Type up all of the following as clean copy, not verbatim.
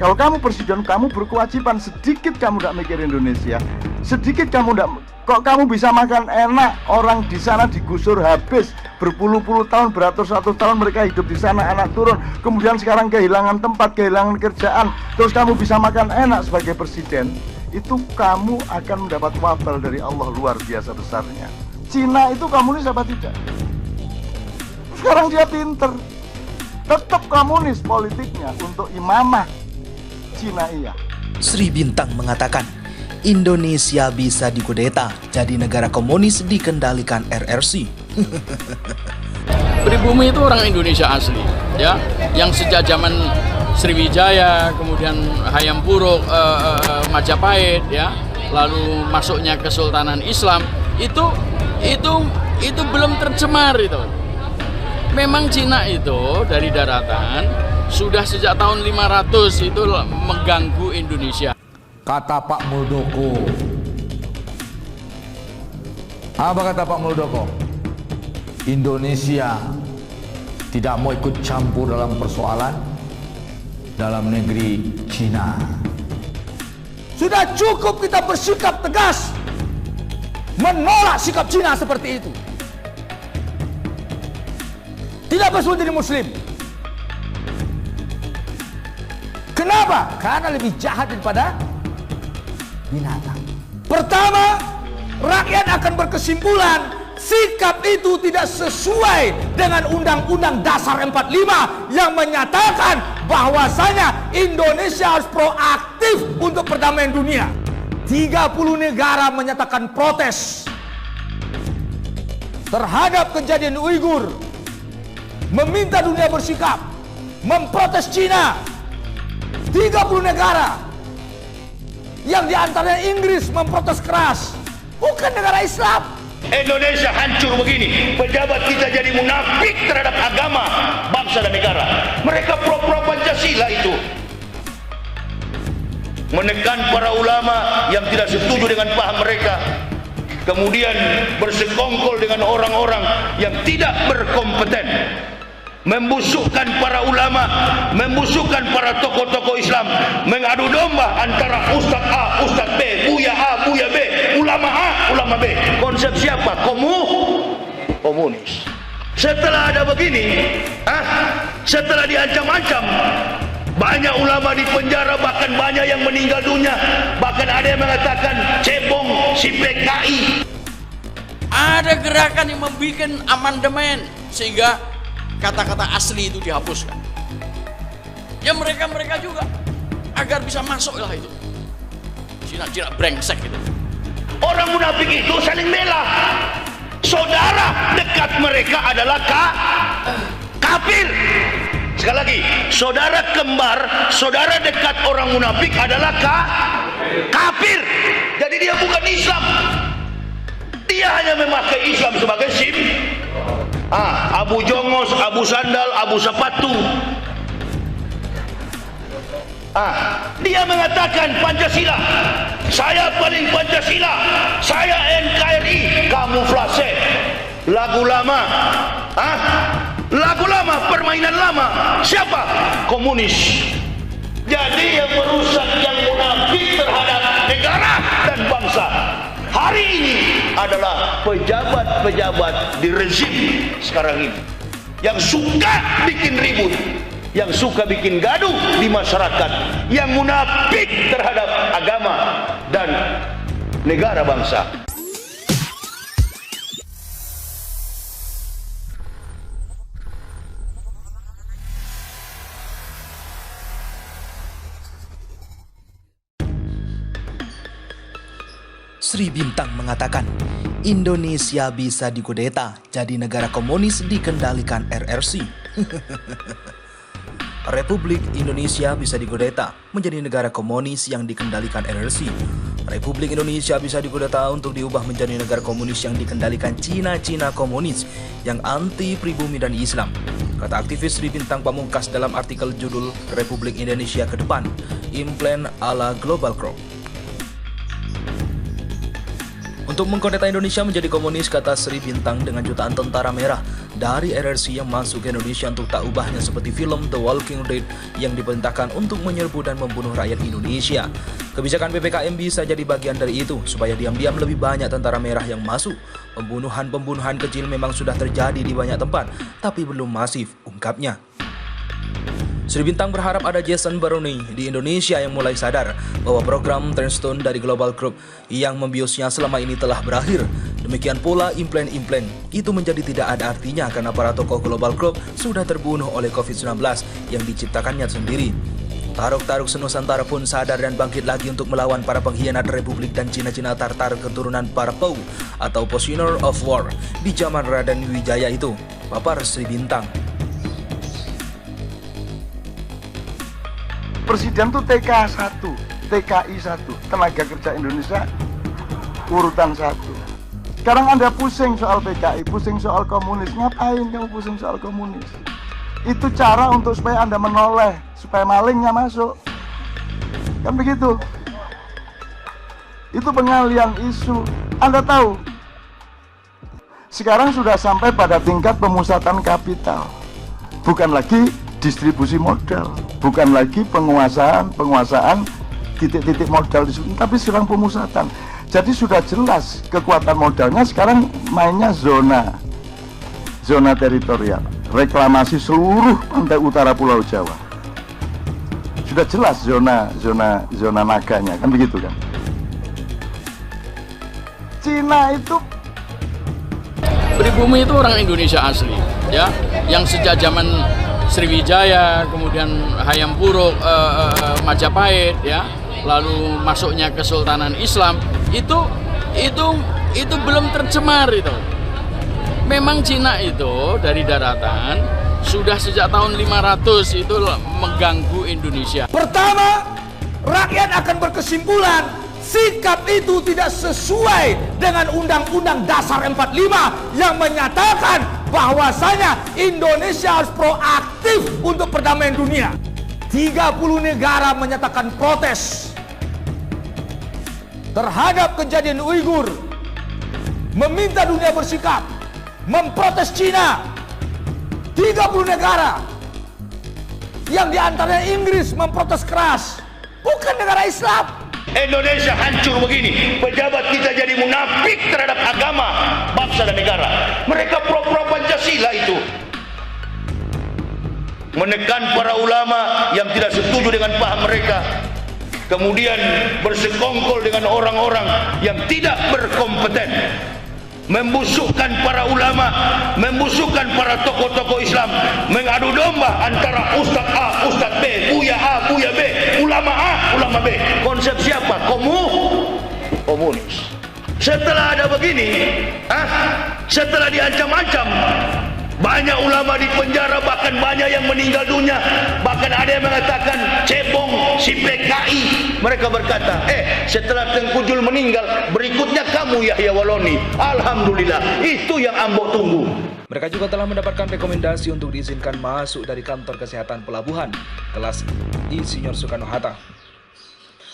Kalau kamu presiden, kamu berkewajiban sedikit kamu tidak mikir Indonesia, sedikit kamu tidak, kok kamu bisa makan enak, orang di sana digusur habis berpuluh-puluh tahun, beratus-ratus tahun mereka hidup di sana, anak turun, kemudian sekarang kehilangan tempat, kehilangan kerjaan, terus kamu bisa makan enak sebagai presiden, itu kamu akan mendapat wabal dari Allah luar biasa besarnya. Cina itu komunis apa tidak? Sekarang dia pinter, tetap komunis politiknya untuk imamah. Cina iya. Sri Bintang mengatakan, Indonesia bisa dikudeta jadi negara komunis dikendalikan RRC. Pribumi itu orang Indonesia asli, ya, yang sejak zaman Sriwijaya, kemudian Hayam Buruk, Majapahit, ya, lalu masuknya Kesultanan Islam, itu belum tercemar itu. Memang Cina itu dari daratan sudah sejak tahun 500 itu mengganggu Indonesia. Kata Pak Muldoko. Apa kata Pak Muldoko? Indonesia tidak mau ikut campur dalam persoalan dalam negeri Cina. Sudah cukup kita bersikap tegas menolak sikap Cina seperti itu. Tidak perlu jadi Muslim. Kenapa? Karena lebih jahat daripada binatang. Pertama, rakyat akan berkesimpulan sikap itu tidak sesuai dengan Undang-Undang Dasar 45 yang menyatakan bahwasanya Indonesia harus proaktif untuk perdamaian dunia. 30 negara menyatakan protes terhadap kejadian Uighur, meminta dunia bersikap, memprotes Cina. 30 negara yang diantaranya Inggris memprotes keras, bukan negara Islam. Indonesia hancur begini, pejabat kita jadi munafik terhadap agama, bangsa dan negara. Mereka pro-pro Pancasila itu, menekan para ulama yang tidak setuju dengan paham mereka, kemudian bersekongkol dengan orang-orang yang tidak berkompeten, membusukkan para ulama, membusukkan para tokoh-tokoh Islam, mengadu domba antara Ustadz A, Ustadz B, Buya A, Buya B, ulama A, ulama B. Konsep siapa? Komunis. Setelah ada begini, setelah diancam-ancam, banyak ulama di penjara, bahkan banyak yang meninggal dunia, bahkan ada yang mengatakan cebong si PKI. Ada gerakan yang membuat amandemen sehingga kata-kata asli itu dihapuskan. Ya mereka juga agar bisa masuk lah itu. Cina brengsek itu. Orang munafik itu saling bela. Saudara dekat mereka adalah kafir. Sekali lagi, saudara kembar, saudara dekat orang munafik adalah kafir. Jadi dia bukan Islam. Dia hanya memakai Islam sebagai SIM. Abu Jongos, Abu Sandal, Abu Sepatu. Dia mengatakan Pancasila, saya paling Pancasila, saya NKRI, kamuflase, lagu lama, lagu lama, permainan lama. Siapa? Komunis. Jadi yang merusak, yang munafik terhadap negara dan bangsa hari ini adalah pejabat-pejabat di rezim sekarang ini yang suka bikin ribut, yang suka bikin gaduh di masyarakat, yang munafik terhadap agama dan negara bangsa. Sri Bintang mengatakan, Indonesia bisa dikudeta jadi negara komunis dikendalikan RRC. Republik Indonesia bisa dikudeta menjadi negara komunis yang dikendalikan RRC. Republik Indonesia bisa dikudeta untuk diubah menjadi negara komunis yang dikendalikan Cina komunis yang anti pribumi dan Islam, kata aktivis Sri Bintang Pamungkas dalam artikel judul Republik Indonesia ke depan, Implan ala Global Crowd. Untuk mengkudeta Indonesia menjadi komunis, kata Sri Bintang, dengan jutaan tentara merah dari RRC yang masuk ke Indonesia untuk tak ubahnya seperti film The Walking Dead yang diperintahkan untuk menyerbu dan membunuh rakyat Indonesia. Kebijakan PPKM bisa jadi bagian dari itu, supaya diam-diam lebih banyak tentara merah yang masuk. Pembunuhan kecil memang sudah terjadi di banyak tempat, tapi belum masif, ungkapnya. Sri Bintang berharap ada Jason Baroni di Indonesia yang mulai sadar bahwa program Turnstone dari Global Group yang membiusnya selama ini telah berakhir. Demikian pula implan-implan itu menjadi tidak ada artinya karena para tokoh Global Group sudah terbunuh oleh COVID-19 yang diciptakannya sendiri. Taruk-taruk senusantara pun sadar dan bangkit lagi untuk melawan para pengkhianat Republik dan Cina-Cina Tartar keturunan para Pau atau Prisoner of War di zaman Raden Wijaya itu, papar Sri Bintang. Presiden tuh TK1, TKI 1, Tenaga Kerja Indonesia urutan 1. Sekarang Anda pusing soal PKI, pusing soal komunis. Ngapain kamu pusing soal komunis? Itu cara untuk supaya Anda menoleh, supaya malingnya masuk. Kan begitu. Itu pengalian isu. Anda tahu, sekarang sudah sampai pada tingkat pemusatan kapital. Bukan lagi distribusi modal, bukan lagi penguasaan titik-titik modal di sini, tapi sekarang pemusatan. Jadi sudah jelas kekuatan modalnya sekarang mainnya zona teritorial, reklamasi seluruh pantai utara Pulau Jawa. Sudah jelas zona naganya, kan begitu kan? Cina itu pribumi itu orang Indonesia asli, ya, yang sejak zaman Sriwijaya, kemudian Hayam Buruk, Majapahit, ya, lalu masuknya Kesultanan Islam, itu belum tercemar itu. Memang Cina itu dari daratan sudah sejak tahun 500 itu mengganggu Indonesia. Pertama, rakyat akan berkesimpulan sikap itu tidak sesuai dengan Undang-Undang Dasar 45 yang menyatakan bahwasanya Indonesia harus proaktif untuk perdamaian dunia. 30 negara menyatakan protes terhadap kejadian Uighur, meminta dunia bersikap, memprotes Cina. 30 negara yang diantaranya Inggris memprotes keras, bukan negara Islam. Indonesia hancur begini, pejabat kita jadi munafik terhadap agama, bangsa dan negara. Mereka pro-pro Pancasila itu, menekan para ulama yang tidak setuju dengan paham mereka, kemudian bersekongkol dengan orang-orang yang tidak berkompeten, membusukkan para ulama, membusukkan para tokoh-tokoh Islam, mengadu domba antara Ustaz A, Ustaz B, Buya A, Buya B, ulama A, ulama B. Konsep siapa? Komunis. Setelah ada begini, setelah diancam-ancam, banyak ulama di penjara, bahkan banyak yang meninggal dunia, bahkan ada yang mengatakan cebong si PKI. Mereka berkata, setelah Tengku Jul meninggal, berikutnya kamu Yahya Waloni. Alhamdulillah, itu yang Ambo tunggu. Mereka juga telah mendapatkan rekomendasi untuk diizinkan masuk dari kantor kesehatan pelabuhan kelas Insinyur Soekarno-Hatta.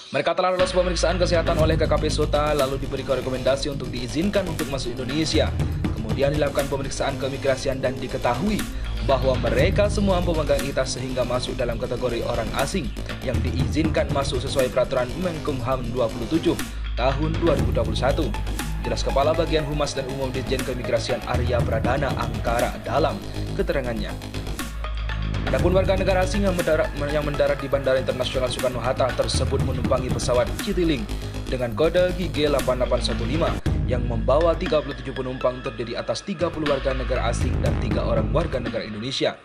Mereka telah lolos pemeriksaan kesehatan oleh KKP Sota, lalu diberi rekomendasi untuk diizinkan untuk masuk Indonesia. Kemudian dilakukan pemeriksaan keimigrasian dan diketahui bahwa mereka semua pemegang ITAS sehingga masuk dalam kategori orang asing yang diizinkan masuk sesuai peraturan Menkumham 27 tahun 2021. Jelas Kepala Bagian Humas dan Umum Ditjen Keimigrasian Arya Pradana Angkara dalam keterangannya. Adapun warga negara asing yang mendarat di Bandara Internasional Soekarno-Hatta tersebut menumpangi pesawat Citylink dengan kode GG8815 yang membawa 37 penumpang terdiri atas 30 warga negara asing dan 3 orang warga negara Indonesia.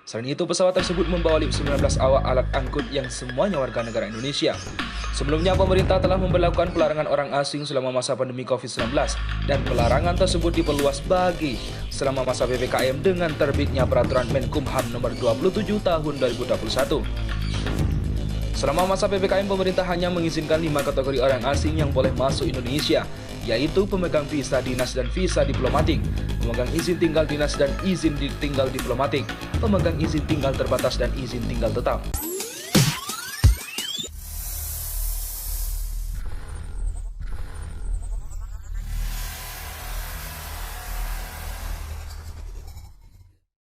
Selain itu, pesawat tersebut membawa 19 awak alat angkut yang semuanya warga negara Indonesia. Sebelumnya, pemerintah telah memberlakukan pelarangan orang asing selama masa pandemi COVID-19 dan pelarangan tersebut diperluas bagi selama masa PPKM dengan terbitnya peraturan Menkumham nomor 27 tahun 2021. Selama masa PPKM, pemerintah hanya mengizinkan 5 kategori orang asing yang boleh masuk Indonesia, yaitu pemegang visa dinas dan visa diplomatik, pemegang izin tinggal dinas dan izin tinggal diplomatik, pemegang izin tinggal terbatas dan izin tinggal tetap.